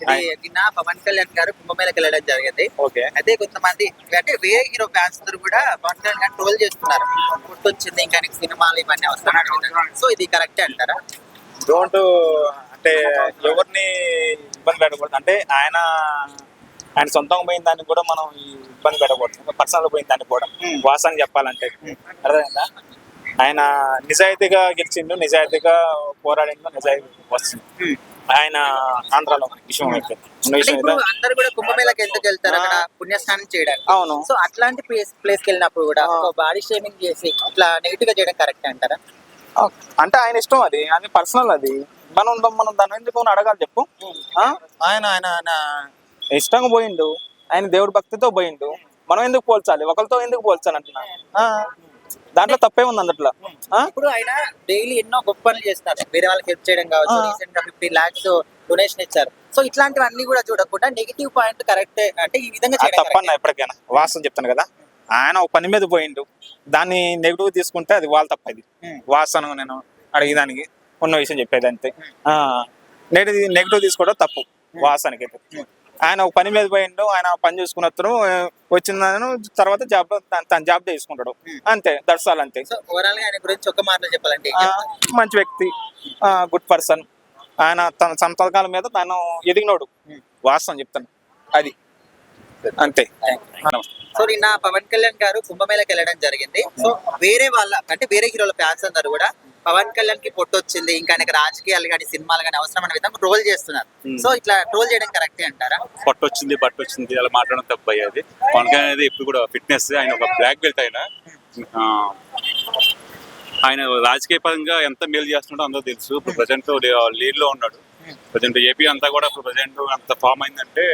ఇది నిన్న పవన్ కళ్యాణ్ గారు కుంభమేళకి వెళ్ళడం జరిగింది. ఓకే. అయితే కొంతమంది అంటే వేరే హీరో ఫ్యాన్స్ అందరూ కూడా పవన్ కళ్యాణ్ గారిని ట్రోల్ చేస్తున్నారు. గుర్తొచ్చింది ఇంకా నీకు సినిమాలు ఇవన్నీ వస్తున్నాయి. సో ఇది కరెక్టే అంటారా? డోంట్ అంటే ఎవరిని ఇబ్బంది పెట్టకూడదు. అంటే ఆయన సొంతంగా పోయిన దానికి కూడా మనం ఇబ్బంది పెట్టకూడదు. పర్సనల్ పోయిన దానికి కూడా వాస్తవాన్ని చెప్పాలంటే అర్థమైందా? ఆయన నిజాయితీగా గెలిచిండు, నిజాయితీగా పోరాడిండు, నిజాయితీ వస్తుంది. ఆయన ఆంధ్రాలో విషయం అయితే అందరూ కూడా కుంభమేళకి ఎందుకు వెళ్తారు? అక్కడ పుణ్యస్నానం చేయడానికి. అవును. సో అట్లాంటి ప్లేస్ కి వెళ్ళినప్పుడు కూడా బాడీ షేమింగ్ చేసి ఇట్లా నెగిటివ్ గా చేయడం కరెక్ట్ అంటారా? అంటే ఆయన ఇష్టం, అది పర్సనల్. అది మనం దాని ఎందుకు అడగాలి చెప్పు. ఆయన ఆయన ఆయన ఇష్టంగా పోయిండు, ఆయన దేవుడి భక్తితో పోయిండు. మనం ఎందుకు పోల్చాలి? ఒకరితో ఎందుకు పోల్చాలి అంటున్నా? దాంట్లో తప్పే ఉంది అందుట్లో. ఇప్పుడు ఆయన డైలీ ఎన్నో గొప్ప పనులు చేస్తారు. వేరే వాళ్ళకి హెల్ప్ చేయడం కావచ్చు, రీసెంట్ గా 50 lakhs డొనేషన్ ఇచ్చారు. సో ఇట్లాంటివన్నీ కూడా చూడకుండా నెగిటివ్ పాయింట్ కరెక్టే అంటే ఈ విధంగా తప్పన్నా. ఎప్పటికైనా వాస్తవం చెప్తాను కదా, ఆయన ఒక పని మీద పోయిండు, దాన్ని నెగిటివ్ తీసుకుంటే అది వాళ్ళ తప్ప. అది వాస్తవం నేను అడిగేదానికి ఉన్న విషయం చెప్పేది అంతే. నెగిటివ్ తీసుకోవడం తప్పు వాస్తవానికి అయితే. ఆయన ఒక పని మీద పోయిండు, ఆయన పని చూసుకున్నప్పుడు వచ్చిందని తర్వాత జాబ్ తన జాబ్ తీసుకుంటాడు అంతే. దర్శాలు అంతే. ఓవరాల్ గా ఆయన గురించి ఒక మాటలో చెప్పాలంటే మంచి వ్యక్తి, గుడ్ పర్సన్. ఆయన తన సంతకాల మీద తను ఎదిగినోడు, వాస్తవం చెప్తాను అది అంతే. సో నిన్న పవన్ కళ్యాణ్ గారు కుంభమేళకి వెళ్ళడం జరిగింది. సో వేరే వాళ్ళ అంటే వేరే హీరోల ఫ్యాన్స్ అందరూ కూడా పవన్ కళ్యాణ్ కి పొట్టొచ్చింది, ఇంకా ఆయనకి రాజకీయాలు కానీ సినిమాలు కానీ అవసరమైన విధంగా ట్రోల్ చేస్తున్నారు. సో ఇట్లా ట్రోల్ చేయడం కరెక్టే అంటారా? పొట్టొచ్చింది బట్టొచ్చింది అలా మాట్లాడడం తప్పు అయ్యేది. పవన్ కళ్యాణ్ అనేది ఇప్పుడు కూడా ఫిట్నెస్, ఆయన ఒక బ్లాక్ బెల్ట్. ఆయన రాజకీయ పరంగా ఎంత మేలు చేస్తున్నాడో అందరూ తెలుసు. ఇప్పుడు ప్రజెంట్ లీడ్ లో ఉన్నాడు. ప్రజెంట్ ఏపీ అంతా కూడా ఇప్పుడు ప్రజెంట్ అంత ఫామ్ అయిందంటే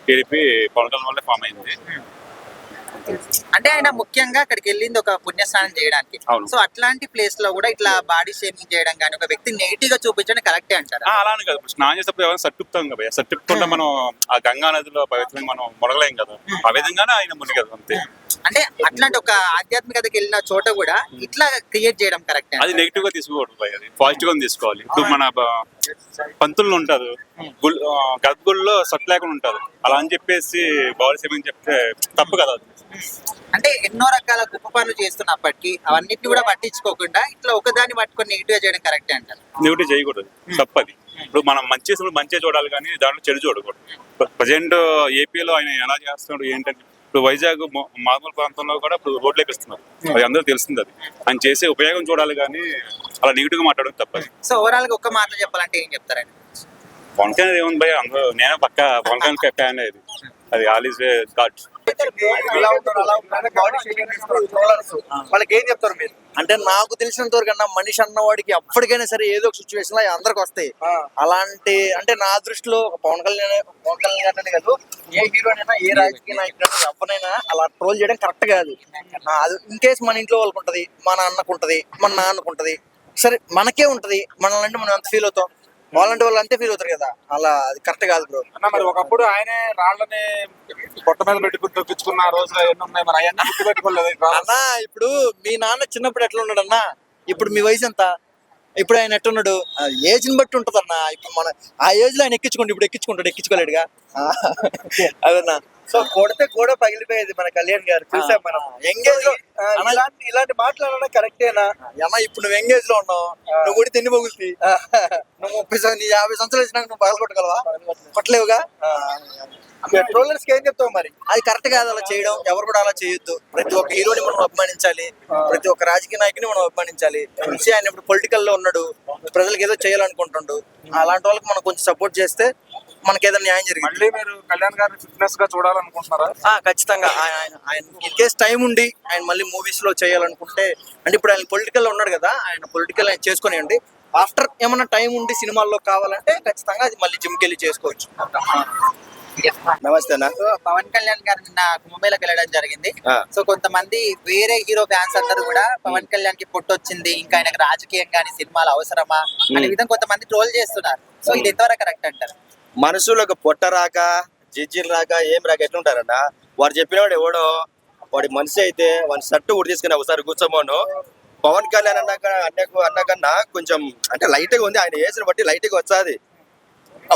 టీడీపీ పవన్ కళ్యాణ్ వల్లే ఫామ్ అయింది. అంటే ఆయన ముఖ్యంగా అక్కడికి వెళ్ళింది ఒక పుణ్యస్నానం చేయడానికి. సో అట్లాంటి ప్లేస్ లో కూడా ఇట్లా బాడీ షేమింగ్ చేయడం కానీ ఒక వ్యక్తి నెగిటివ్ గా చూపించడం కరెక్టే అంటారు? అలానే కదా, స్నానం చేసేప్పుడు ఎవరైనా సర్టిపుతాం కదా, సర్టిపుకుండా మనం ఆ గంగా నదిలో పవిత్రంగా మనం మునగలేం కదా, ఆ విధంగానే ఆయన మునిగారు అంతే. అంటే అట్లాంటి ఒక ఆధ్యాత్మికతకి వెళ్ళిన చోట కూడా ఇట్లా క్రియేట్ చేయడం కరెక్ట్? అది నెగిటివ్ గా తీసుకోకూడదు, అది పాజిటివ్ గా తీసుకోవాలి. ఇప్పుడు మన పంతులు ఉంటారు, గర్భగుడిలో సట్ లేకుండా ఉంటారు, అలా అని చెప్పేసి బాడీ షేమింగ్ చెప్తే తప్పు కదా. అంటే ఎన్నో రకాల గొప్ప పనులు చేస్తున్నప్పటికీ అవన్నిటిని కూడా పట్టించుకోకుండా ఇట్లా ఒకదాన్ని పట్టుకొని నెగిటివ్ చేయడం కరెక్ట్ అంటారు? నెగిటివ్ చేయకూడదు, తప్పది. ఇప్పుడు మనం మంచి చేసినప్పుడు మంచిగా చూడాలి కానీ దాంట్లో చెడు చూడకూడదు. ప్రజెంట్ ఏపీలో ఆయన ఎలా చేస్తున్నాడు ఏంటంటే, ఇప్పుడు వైజాగ్ మామూలు ప్రాంతంలో కూడా ఇప్పుడు రోడ్లు వేపిస్తున్నారు, అది అందరూ తెలిసింది. అది ఆయన చేసే ఉపయోగం చూడాలి కానీ అలా నెగిటివ్ గా మాట్లాడడం తప్పది. సో ఓవరాల్ గా ఒక్క మాటలో చెప్పాలంటే ఏం చెప్తారండి? పవన్ కళ్యాణ్ ఏముంది భయ, అందరూ నేను పక్క పవన్ కళ్యాణ్ ఫ్యాన్. అది ఆల్ ఈజ్ వే గాడ్. వాళ్ళకి ఏం చెప్తారు మీరు? అంటే నాకు తెలిసినంత వరకు అన్న మనిషి అన్నవాడికి ఎప్పటికైనా సరే ఏదో ఒక సిచ్యువేషన్ లో అందరికి వస్తాయి. అలాంటి అంటే నా దృష్టిలో పవన్ కళ్యాణ్ గారినే కాదు, ఏ హీరోనైనా ఏ రాజకీయ నాయకుడు ఎవరినైనా అలా ట్రోల్ చేయడం కరెక్ట్ కాదు. అది ఇన్ కేసు మన ఇంట్లో వాళ్ళకు ఉంటది, మన అన్నకు ఉంటది, మన నాన్నకు ఉంటది, సరే మనకే ఉంటది. మనల్ని అంటే మనం ఎంత ఫీల్ అవుతాం, వాళ్ళంటే వాళ్ళు అంతే ఫీల్ అవుతారు కదా, అలా అది కరెక్ట్ కాదు బ్రో. అన్న మరి ఒకప్పుడు ఆయనే రాళ్ళని పొట్ట మీద పెట్టుకుని తొక్కించుకున్న రోజులు ఎన్ని ఉన్నాయి, మరి అవన్నీ గుర్తు పెట్టుకోలేదు అన్నా. ఇప్పుడు మీ నాన్న చిన్నప్పుడు ఎట్లా ఉన్నాడు అన్నా, ఇప్పుడు మీ వయసు ఎంత, ఇప్పుడు ఆయన ఎట్టున్నాడు, ఏజ్ ని బట్టి ఉంటది అన్న. ఇప్పుడు మన ఆ ఏజ్ లో ఆయన ఎక్కించుకోండి, ఇప్పుడు ఎక్కించుకోలేడుగా అదన్నా. సో కొడితే కూడా పగిలిపోయేది మన కళ్యాణ్ గారు చూసాం మనం ఎంగేజ్ లో. ఇలాంటి మాట్లాడడం కరెక్టేనా అన్న? ఇప్పుడు నువ్వు ఎంగేజ్ లో ఉన్నావు, నువ్వు కూడా తిండి పగులుతుంది. నువ్వు 50 సంవత్సరాలు వచ్చినాక నువ్వు పగల కొట్టగలవా? కొట్టలేవుగా. ట్రోలర్స్ కి ఏం చెప్తావు మరి? అది కరెక్ట్ కాదు అలా చేయడం, ఎవరు కూడా అలా చేయొద్దు. ప్రతి ఒక్క హీరోని మనం అభిమానించాలి, ప్రతి ఒక్క రాజకీయ నాయకుని మనం అభిమానించాలి. ఆయన ఇప్పుడు పొలిటికల్ లో ఉన్నాడు, ప్రజలకు ఏదో చేయాలనుకుంటుండు, అలాంటి వాళ్ళకి మనం కొంచెం సపోర్ట్ చేస్తే మనకి ఏదైనా న్యాయం జరిగింది. మళ్ళీ మీరు కళ్యాణ్ గారిని ఫిట్నెస్ గా చూడాలనుకుంటున్నారా? ఖచ్చితంగా. ఆయన ఇన్ కేస్ టైం ఉండి ఆయన మళ్ళీ మూవీస్ లో చేయాలనుకుంటే, అంటే ఇప్పుడు ఆయన పొలిటికల్ లో ఉన్నాడు కదా, ఆయన పొలిటికల్ ఆయన చేసుకునేయండి. ఆఫ్టర్ ఏమన్నా టైం ఉండి సినిమాల్లో కావాలంటే ఖచ్చితంగా అది మళ్ళీ జిమ్కి వెళ్ళి చేసుకోవచ్చు. నమస్తే అన్న. పవన్ కళ్యాణ్ గారు నిన్న కుంభమేళకి వెళ్ళడం జరిగింది. సో కొంతమంది వేరే హీరో ఫ్యాన్స్ అందరూ కూడా పవన్ కళ్యాణ్ కి పొట్టొచ్చింది, ఇంకా ఆయనకు రాజకీయం కానీ సినిమాలు అవసరమా అనే విధంగా కొంతమంది ట్రోల్ చేస్తున్నారు. సో ఇది ఎంతవరకు కరెక్ట్ అంటారు? మనుషులకు పొట్ట రాక జిజ్జిలు రాక ఏం రాక ఎట్లుంటారన్న, వాడు చెప్పినవాడు ఎవడో వాడి మనిషి అయితే వాడి షర్టు కూడా తీసుకుని ఒకసారి కూర్చోమోను. పవన్ కళ్యాణ్ అన్నాకన్నా కొంచెం అంటే లైట్ గా ఉంది, ఆయన ఏజ్ని బట్టి లైట్ గా వచ్చాది.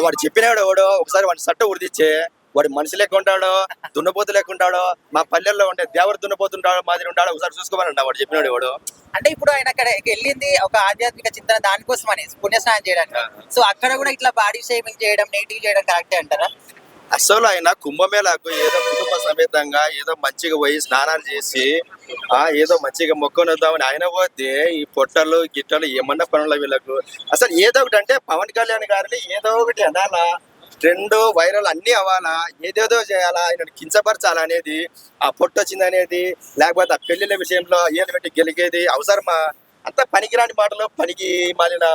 వాడు చెప్పినాడు వాడు ఒకసారి వాడి సట్ట ఉడిదిచ్చే వాడు మనిషి లెక్క ఉంటాడో దున్నపోతు లెక్క ఉంటాడో మా పల్లెల్లో ఉండే దేవర దున్నపోతుంటాడో మాదిరి ఉంటాడో ఒకసారి చూసుకోమని వాడు చెప్పినాడు వాడు. అంటే ఇప్పుడు ఆయన అక్కడ వెళ్ళింది ఒక ఆధ్యాత్మిక చింతన దానికోసం అని పుణ్యస్నానం చేయడానికి. సో అక్కడ కూడా ఇట్లా బాడీ షేమింగ్ చేయడం, నెగిటివ్ చేయడం కరెక్టే అంటారా? అసలు ఆయన కుంభమేళకు ఏదో కుటుంబ సమేతంగా ఏదో మంచిగా పోయి స్నానాలు చేసి ఏదో మంచిగా మొక్కని వద్దామని ఆయన పోతే ఈ పొట్టలు గిట్టలు ఏమన్నా పనులు వీళ్ళకు. అసలు ఏదో ఒకటి అంటే పవన్ కళ్యాణ్ గారిని ఏదో ఒకటి అనాలా, ట్రెండ్ వైరల్ అన్ని అవ్వాలా, ఏదేదో చేయాలా, ఆయన కించపరచాలా అనేది, ఆ పొట్టు వచ్చింది అనేది, లేకపోతే ఆ పెళ్లిళ్ళ విషయంలో ఏది పెట్టి గెలిగేది అవసరమా? అంత పనికిరాని మాటలు పనికి మాలిన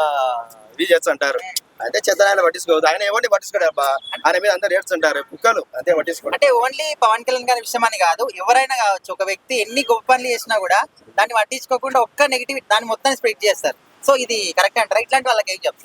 ఇది చేస్తుంటారు. అదే చెత్తనాయన పట్టించుకోవద్దు. ఆయన ఎవరిని పట్టించుకోడు అబ్బా, ఆయన మీద అందరు ఏడ్చుంటారు కుక్కలు, అంతే పట్టించుకోండి. అంటే ఓన్లీ పవన్ కళ్యాణ్ గారి విషయం అని కాదు, ఎవరైనా కావచ్చు, ఒక వ్యక్తి ఎన్ని గొప్ప పనులు చేసినా కూడా దాన్ని పట్టించుకోకుండా ఒక్క నెగిటివ్ దాన్ని మొత్తాన్ని స్ప్రెడ్ చేస్తారు. సో ఇది కరెక్ట్ అంటారా? ఇట్లాంటి వాళ్ళకి ఏం చెప్తారు?